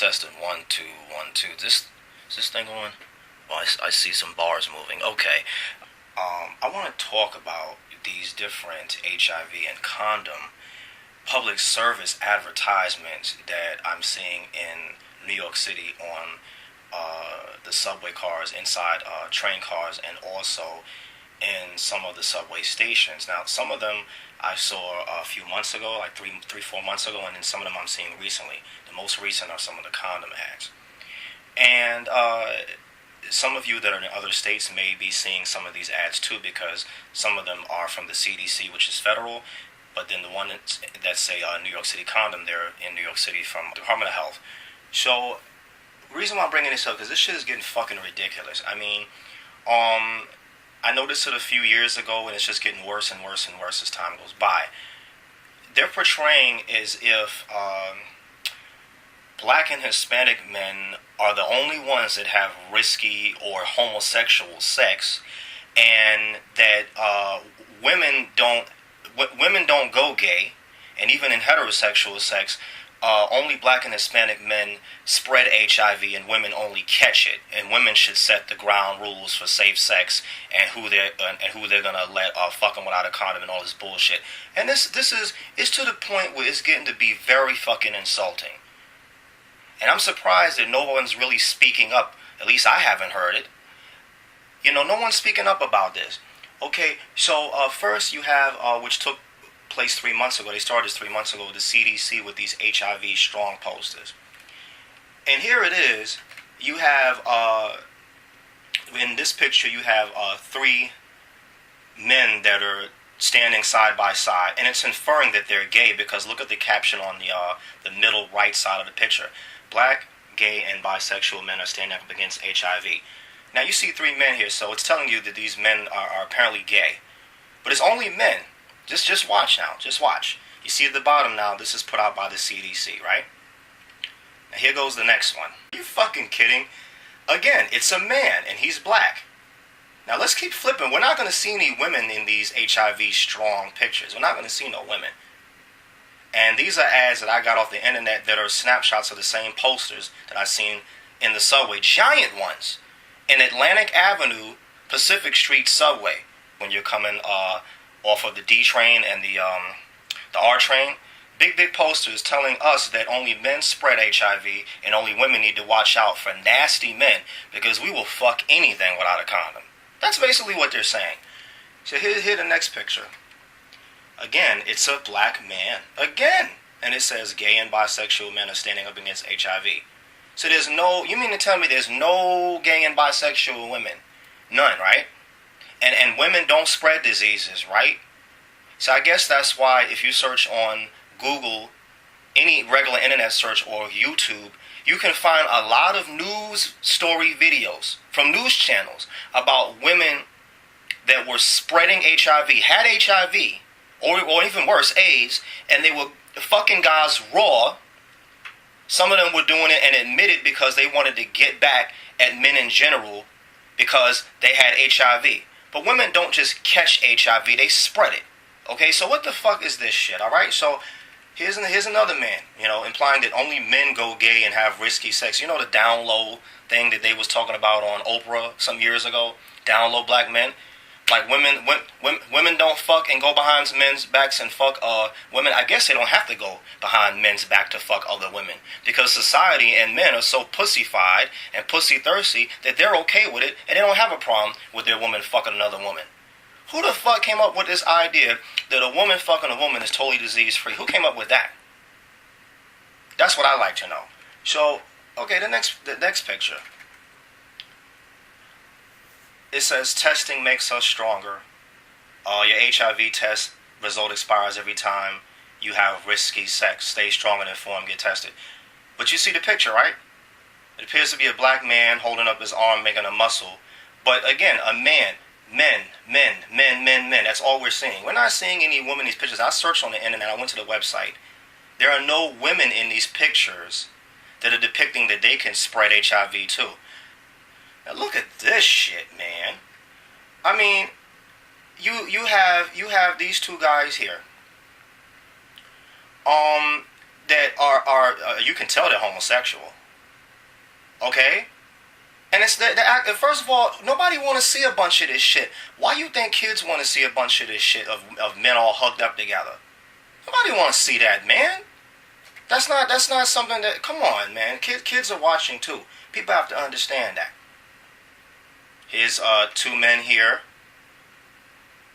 Testing. 1 2 1 2. Is this thing on? Oh, I see some bars moving. Okay. I want to talk about these different HIV and condom public service advertisements that I'm seeing in New York City on the subway cars, inside train cars, and also in some of the subway stations. Now, some of them I saw a few months ago, like 4 months ago, and then some of them I'm seeing recently. The most recent are some of the condom ads. And some of you that are in other states may be seeing some of these ads too, because some of them are from the CDC, which is federal, but then the one that say New York City condom, they're in New York City from Department of Health. So, the reason why I'm bringing this up, because this shit is getting fucking ridiculous. I mean, I noticed it a few years ago, and it's just getting worse and worse and worse as time goes by. They're portraying as if black and Hispanic men are the only ones that have risky or homosexual sex, and that women don't go gay, and even in heterosexual sex, only black and Hispanic men spread HIV, and women only catch it. And women should set the ground rules for safe sex and who they're gonna let fuck them without a condom and all this bullshit. And it's to the point where it's getting to be very fucking insulting. And I'm surprised that no one's really speaking up. At least I haven't heard it. You know, no one's speaking up about this. Okay, so first you have, which took place 3 months ago. They started this 3 months ago with the CDC with these HIV strong posters. And here it is. You have, in this picture, you have 3 men that are standing side by side. And it's inferring that they're gay, because look at the caption on the middle right side of the picture. Black, gay, and bisexual men are standing up against HIV. Now you see 3 men here, so it's telling you that these men are apparently gay. But it's only men. Just watch now. Just watch. You see at the bottom now, this is put out by the CDC, right? Now here goes the next one. Are you fucking kidding? Again, it's a man, and he's black. Now let's keep flipping. We're not going to see any women in these HIV strong pictures. We're not going to see no women. And these are ads that I got off the internet that are snapshots of the same posters that I've seen in the subway. Giant ones. In Atlantic Avenue, Pacific Street subway. When you're coming off of the D train and the R train. Big posters telling us that only men spread HIV and only women need to watch out for nasty men, because we will fuck anything without a condom. That's basically what they're saying. So here's the next picture. Again, it's a black man. Again. And it says gay and bisexual men are standing up against HIV. So there's no, you mean to tell me there's no gay and bisexual women? None, right? And women don't spread diseases, right? So I guess that's why if you search on Google, any regular internet search, or YouTube, you can find a lot of news story videos from news channels about women that were spreading HIV, had HIV, or even worse, AIDS, and they were fucking guys raw. Some of them were doing it and admitted because they wanted to get back at men in general because they had HIV. But women don't just catch HIV, they spread it. Okay, so what the fuck is this shit, alright? So here's another man, you know, implying that only men go gay and have risky sex. You know the down low thing that they was talking about on Oprah some years ago? Down low black men? Like women don't fuck and go behind men's backs and fuck women. I guess they don't have to go behind men's back to fuck other women, because society and men are so pussyfied and pussy thirsty that they're okay with it, and they don't have a problem with their woman fucking another woman. Who the fuck came up with this idea that a woman fucking a woman is totally disease free? Who came up with that? That's what I like to know. So, okay, the next picture. It says testing makes us stronger. Your HIV test result expires every time you have risky sex. Stay strong and informed, get tested. But you see the picture, right? It appears to be a black man holding up his arm, making a muscle. But again, a man. Men. That's all we're seeing. We're not seeing any women in these pictures. I searched on the internet. I went to the website. There are no women in these pictures that are depicting that they can spread HIV too. Now look at this shit, man. I mean, you have these 2 guys here. That are you can tell they're homosexual. Okay? And it's the act. First of all, nobody want to see a bunch of this shit. Why you think kids want to see a bunch of this shit of men all hugged up together? Nobody want to see that, man. That's not something that. Come on, man. Kids are watching too. People have to understand that. Here's two men here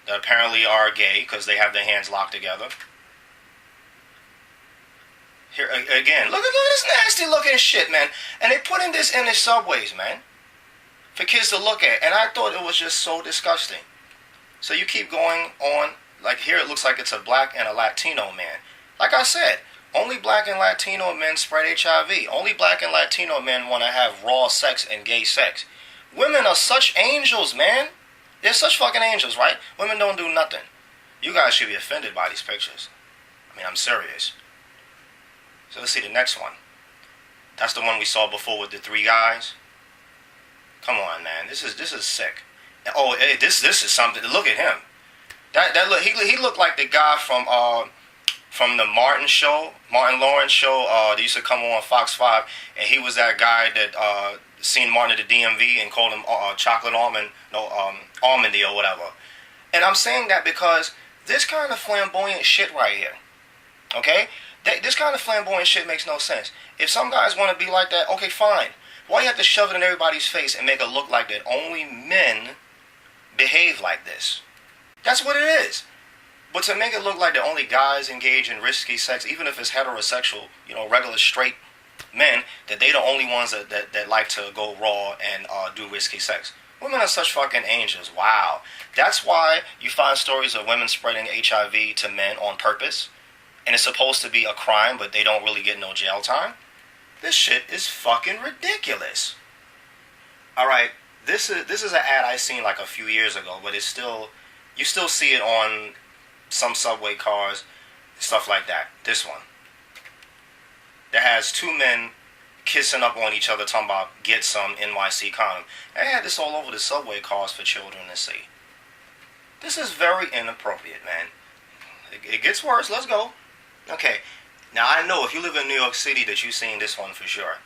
that apparently are gay because they have their hands locked together. Here again, look at this nasty looking shit, man. And they putting this in the subways, man, for kids to look at. And I thought it was just so disgusting. So you keep going on. Like here, it looks like it's a black and a Latino man. Like I said, only black and Latino men spread HIV. Only black and Latino men want to have raw sex and gay sex. Women are such angels, man. They're such fucking angels, right? Women don't do nothing. You guys should be offended by these pictures. I mean, I'm serious. So let's see the next one. That's the one we saw before with the three guys. Come on, man. This is sick. Oh, hey, this is something. Look at him. That look. He looked like the guy from the Martin Lawrence show. They used to come on Fox 5, and he was that guy that seen Martin at the DMV and called him chocolate almond, almondy or whatever. And I'm saying that because this kind of flamboyant shit right here, okay? This kind of flamboyant shit makes no sense. If some guys want to be like that, okay, fine. Why you have to shove it in everybody's face and make it look like that only men behave like this? That's what it is. But to make it look like that only guys engage in risky sex, even if it's heterosexual, regular straight men, that they the only ones that like to go raw and do risky sex. Women are such fucking angels. Wow. That's why you find stories of women spreading HIV to men on purpose. And it's supposed to be a crime, but they don't really get no jail time. This shit is fucking ridiculous. Alright, this is an ad I seen like a few years ago, but you still see it on some subway cars, stuff like that. This one. That has two men kissing up on each other talking about get some NYC condom. They had this all over the subway cars for children to see. This is very inappropriate, man. It gets worse. Let's go. Okay. Now I know if you live in New York City that you've seen this one for sure.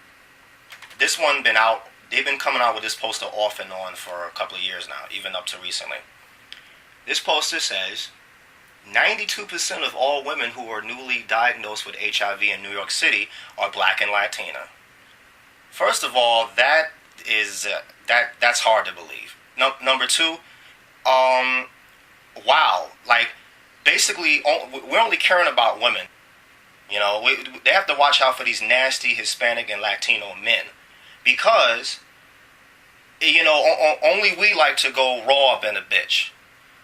This one been out. They've been coming out with this poster off and on for a couple of years now, even up to recently. This poster says 92% of all women who are newly diagnosed with HIV in New York City are black and Latina. First of all, that's hard to believe. Number two, wow, like basically we're only caring about women. They have to watch out for these nasty Hispanic and Latino men because only we like to go raw up in a bitch.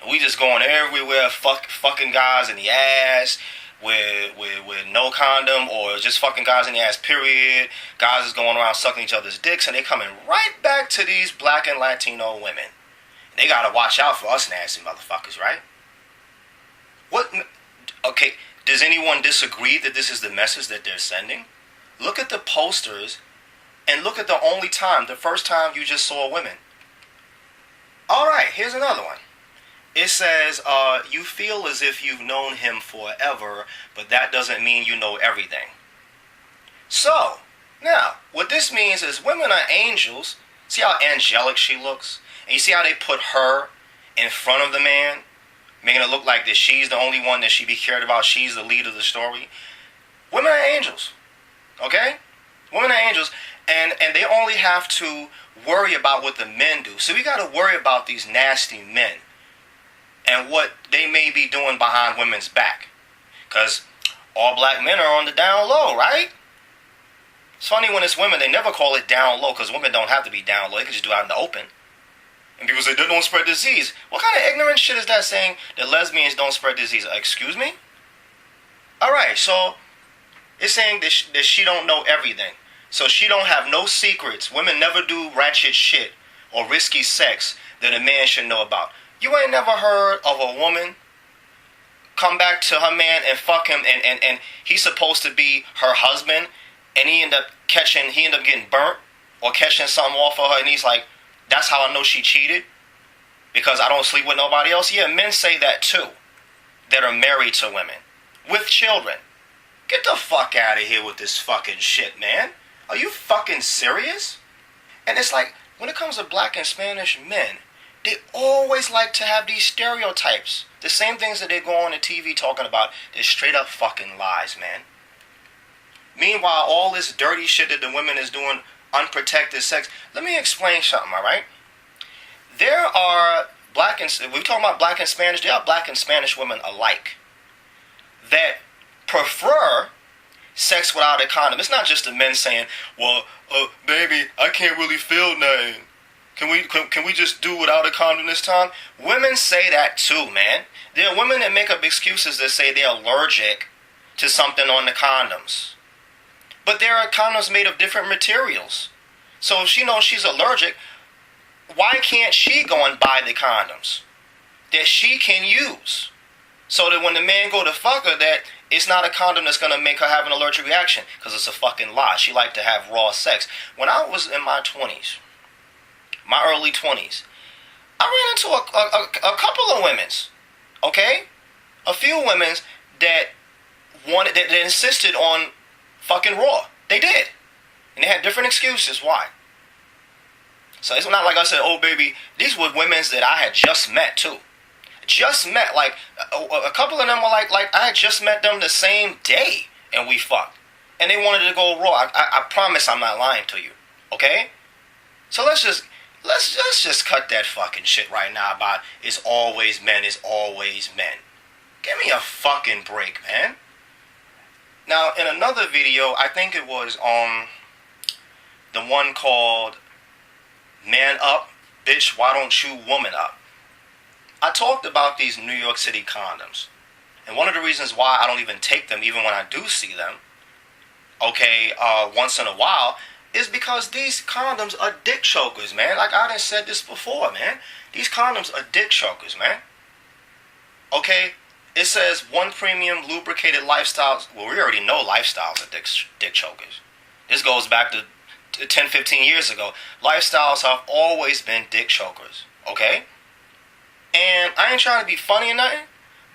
We just going everywhere, fucking guys in the ass with no condom, or just fucking guys in the ass, period. Guys is going around sucking each other's dicks, and they coming right back to these black and Latino women. They gotta watch out for us nasty motherfuckers, right? What? Okay, does anyone disagree that this is the message that they're sending? Look at the posters, and look at the first time you just saw women. Alright, here's another one. It says, you feel as if you've known him forever, but that doesn't mean you know everything. So, now, what this means is women are angels. See how angelic she looks? And you see how they put her in front of the man, making it look like that she's the only one that she be cared about. She's the lead of the story. Women are angels. Okay? Women are angels. And they only have to worry about what the men do. So we got to worry about these nasty men and what they may be doing behind women's back. Because all black men are on the down low, right? It's funny when it's women, they never call it down low, because women don't have to be down low. They can just do it out in the open. And people say, they don't spread disease. What kind of ignorant shit is that, saying that lesbians don't spread disease? Excuse me? Alright, so it's saying that she don't know everything. So she don't have no secrets. Women never do ratchet shit or risky sex that a man should know about. You ain't never heard of a woman come back to her man and fuck him, and he's supposed to be her husband, and he end up getting burnt or catching something off of her, and he's like, that's how I know she cheated, because I don't sleep with nobody else. Yeah, men say that too, that are married to women with children. Get the fuck out of here with this fucking shit, man. Are you fucking serious? And it's like, when it comes to black and Spanish men, they always like to have these stereotypes. The same things that they go on the TV talking about, they're straight up fucking lies, man. Meanwhile, all this dirty shit that the women is doing, unprotected sex. Let me explain something, alright? There are black and, we're talking about black and Spanish, there are black and Spanish women alike that prefer sex without a condom. It's not just the men saying, well, baby, I can't really feel nothing. Can we just do without a condom this time? Women say that too, man. There are women that make up excuses that say they're allergic to something on the condoms. But there are condoms made of different materials. So if she knows she's allergic, why can't she go and buy the condoms that she can use? So that when the man go to fuck her, that it's not a condom that's going to make her have an allergic reaction. Because it's a fucking lie. She liked to have raw sex. When I was in my 20s, my early 20s, I ran into a couple of women's, okay? A few women's that that insisted on fucking raw. They did. And they had different excuses why. So it's not like I said, oh baby, these were women's that I had just met too. Just met, like, a couple of them were like I had just met them the same day and we fucked. And they wanted to go raw. I promise I'm not lying to you. Okay? So let's just cut that fucking shit right now about it's always men, it's always men. Give me a fucking break, man. Now, in another video, I think it was the one called Man Up, Bitch, Why Don't You Woman Up? I talked about these New York City condoms. And one of the reasons why I don't even take them, even when I do see them, okay, once in a while, is because these condoms are dick chokers, man. Like I done said this before, man. These condoms are dick chokers, man. Okay? It says one premium lubricated lifestyles. Well, we already know lifestyles are dick chokers. This goes back to 10, 15 years ago. Lifestyles have always been dick chokers. Okay? And I ain't trying to be funny or nothing,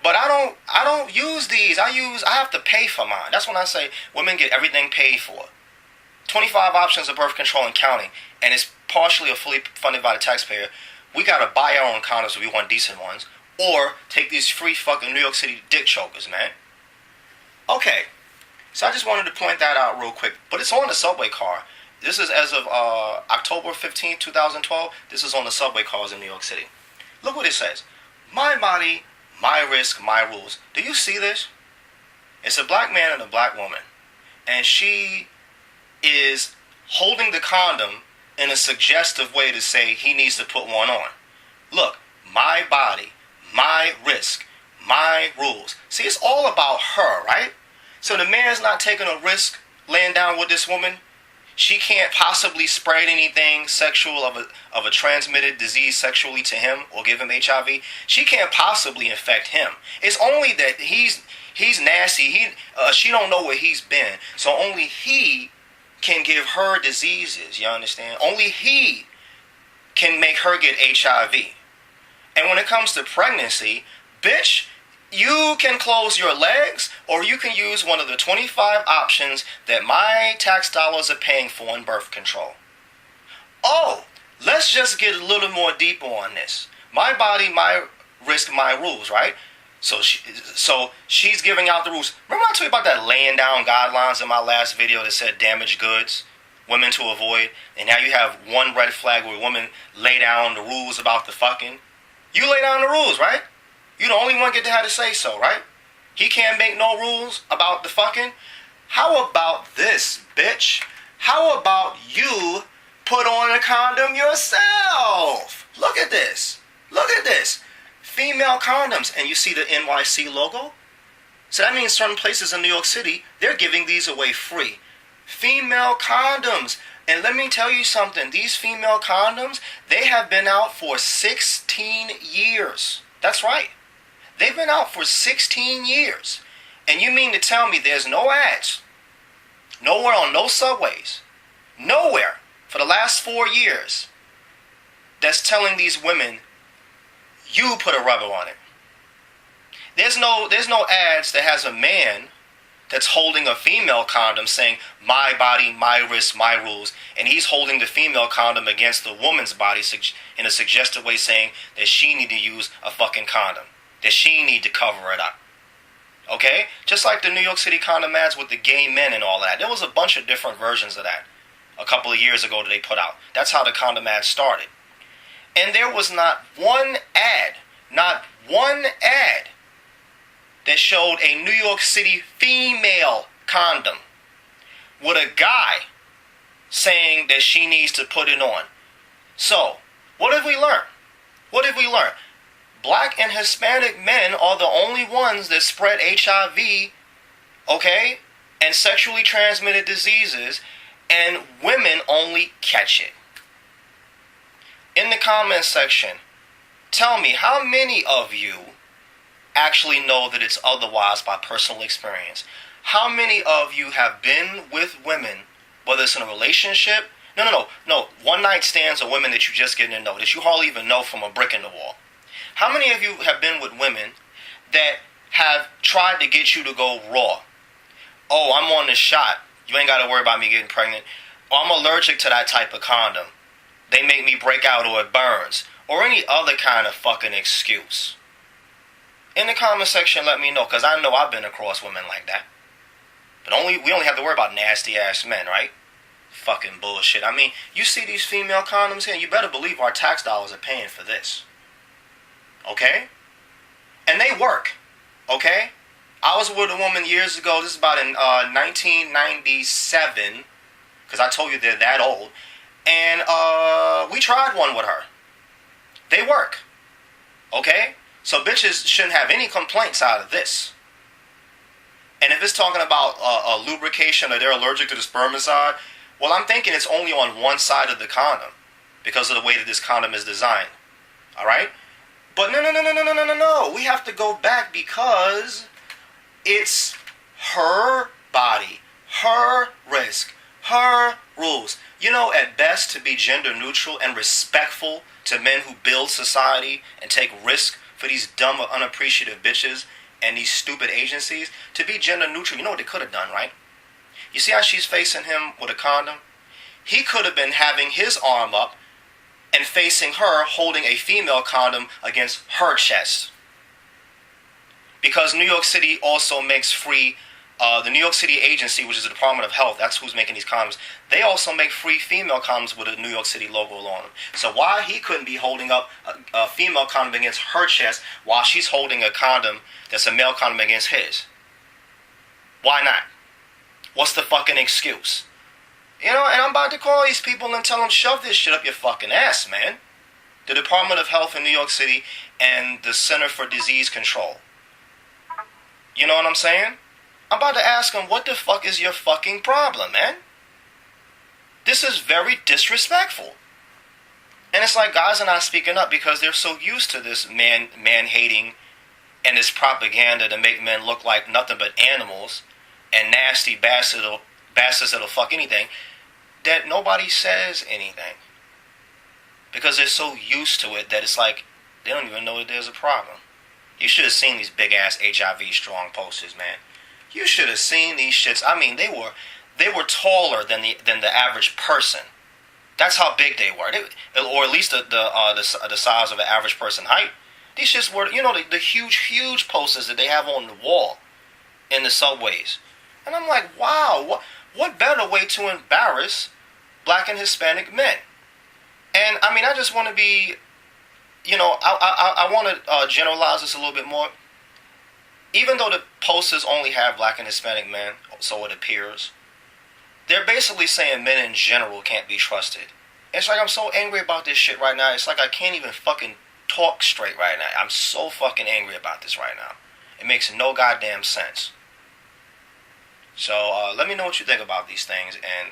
but I don't use these. I have to pay for mine. That's when I say women get everything paid for. 25 options of birth control and counting, and it's partially or fully funded by the taxpayer. We gotta buy our own condoms if we want decent ones, or take these free fucking New York City dick chokers, man. Okay, so I just wanted to point that out real quick, but it's on the subway car. This is as of October 15th, 2012. This is on the subway cars in New York City. Look what it says. My body, my risk, my rules. Do you see this? It's a black man and a black woman. And she is holding the condom in a suggestive way to say he needs to put one on. Look, my body, my risk, my rules. See, it's all about her, right? So the man's not taking a risk laying down with this woman. She can't possibly spread anything sexual of a transmitted disease sexually to him or give him HIV. She can't possibly infect him. It's only that he's nasty. She don't know where he's been. So only he can give her diseases, you understand? Only he can make her get HIV. And when it comes to pregnancy, bitch, you can close your legs, or you can use one of the 25 options that my tax dollars are paying for in birth control. Oh, let's just get a little more deeper on this. My body, my risk, my rules, right? So she's giving out the rules. Remember I told you about that laying down guidelines in my last video that said damaged goods, women to avoid, and now you have one red flag where women lay down the rules about the fucking. You lay down the rules, right? You the only one get to have to say so, right? He can't make no rules about the fucking. How about this, bitch? How about you put on a condom yourself? Look at this. Look at this. Female condoms. And you see the NYC logo? So that means certain places in New York City, they're giving these away free. Female condoms. And let me tell you something. These female condoms, they have been out for 16 years. That's right. They've been out for 16 years. And you mean to tell me there's no ads, nowhere on no subways, nowhere for the last 4 years that's telling these women, you put a rubber on it. There's no ads that has a man that's holding a female condom saying, my body, my risk, my rules. And he's holding the female condom against the woman's body in a suggestive way saying that she need to use a fucking condom. That she need to cover it up. Okay? Just like the New York City condom ads with the gay men and all that. There was a bunch of different versions of that a couple of years ago that they put out. That's how the condom ad started. And there was not one ad that showed a New York City female condom with a guy saying that she needs to put it on. So, what did we learn? What did we learn? Black and Hispanic men are the only ones that spread HIV, okay, and sexually transmitted diseases, and women only catch it. In the comments section, tell me how many of you actually know that it's otherwise by personal experience. How many of you have been with women, whether it's in a relationship, no, one night stands or women that you just getting to know, that you hardly even know from a brick in the wall. How many of you have been with women that have tried to get you to go raw? Oh, I'm on the shot. You ain't got to worry about me getting pregnant. Or I'm allergic to that type of condom. They make me break out or it burns. Or any other kind of fucking excuse. In the comment section, let me know, because I know I've been across women like that. But we only have to worry about nasty ass men, right? Fucking bullshit. I mean, you see these female condoms here, you better believe our tax dollars are paying for this. Okay? And they work. Okay? I was with a woman years ago, this is about in 1997, because I told you they're that old, and we tried one with her. They work. Okay? So bitches shouldn't have any complaints out of this. And if it's talking about a lubrication or they're allergic to the spermicide, well, I'm thinking it's only on one side of the condom because of the way that this condom is designed. All right? But no. We have to go back because it's her body, her risk, her rules. You know, at best, to be gender neutral and respectful to men who build society and take risk for these dumb or unappreciative bitches and these stupid agencies, to be gender neutral, you know what they could have done, right? You see how she's facing him with a condom? He could have been having his arm up and facing her holding a female condom against her chest. Because New York City also makes free, the New York City agency, which is the Department of Health, that's who's making these condoms, they also make free female condoms with a New York City logo on them. So why he couldn't be holding up a female condom against her chest while she's holding a condom that's a male condom against his? Why not? What's the fucking excuse? You know, and I'm about to call these people and tell them, shove this shit up your fucking ass, man. The Department of Health in New York City and the Center for Disease Control. You know what I'm saying? I'm about to ask them, what the fuck is your fucking problem, man? This is very disrespectful. And it's like guys are not speaking up because they're so used to this man-hating and this propaganda to make men look like nothing but animals and nasty bastards that'll fuck anything, that nobody says anything. Because they're so used to it that it's like they don't even know that there's a problem. You should have seen these big-ass HIV strong posters, man. You should have seen these shits. I mean, they were taller than the average person. That's how big they were. Or at least the size of an average person height. These shits were, you know, the huge posters that they have on the wall in the subways. And I'm like, wow, what better way to embarrass black and Hispanic men? And, I mean, I just want to be, you know, I want to generalize this a little bit more. Even though the posters only have black and Hispanic men, so it appears, they're basically saying men in general can't be trusted. It's like I'm so angry about this shit right now. It's like I can't even fucking talk straight right now. I'm so fucking angry about this right now. It makes no goddamn sense. So let me know what you think about these things, and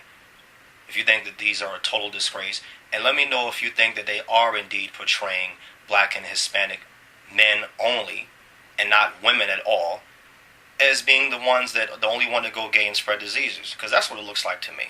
if you think that these are a total disgrace, and let me know if you think that they are indeed portraying black and Hispanic men only, and not women at all, as being the only one to go gay and spread diseases, because that's what it looks like to me.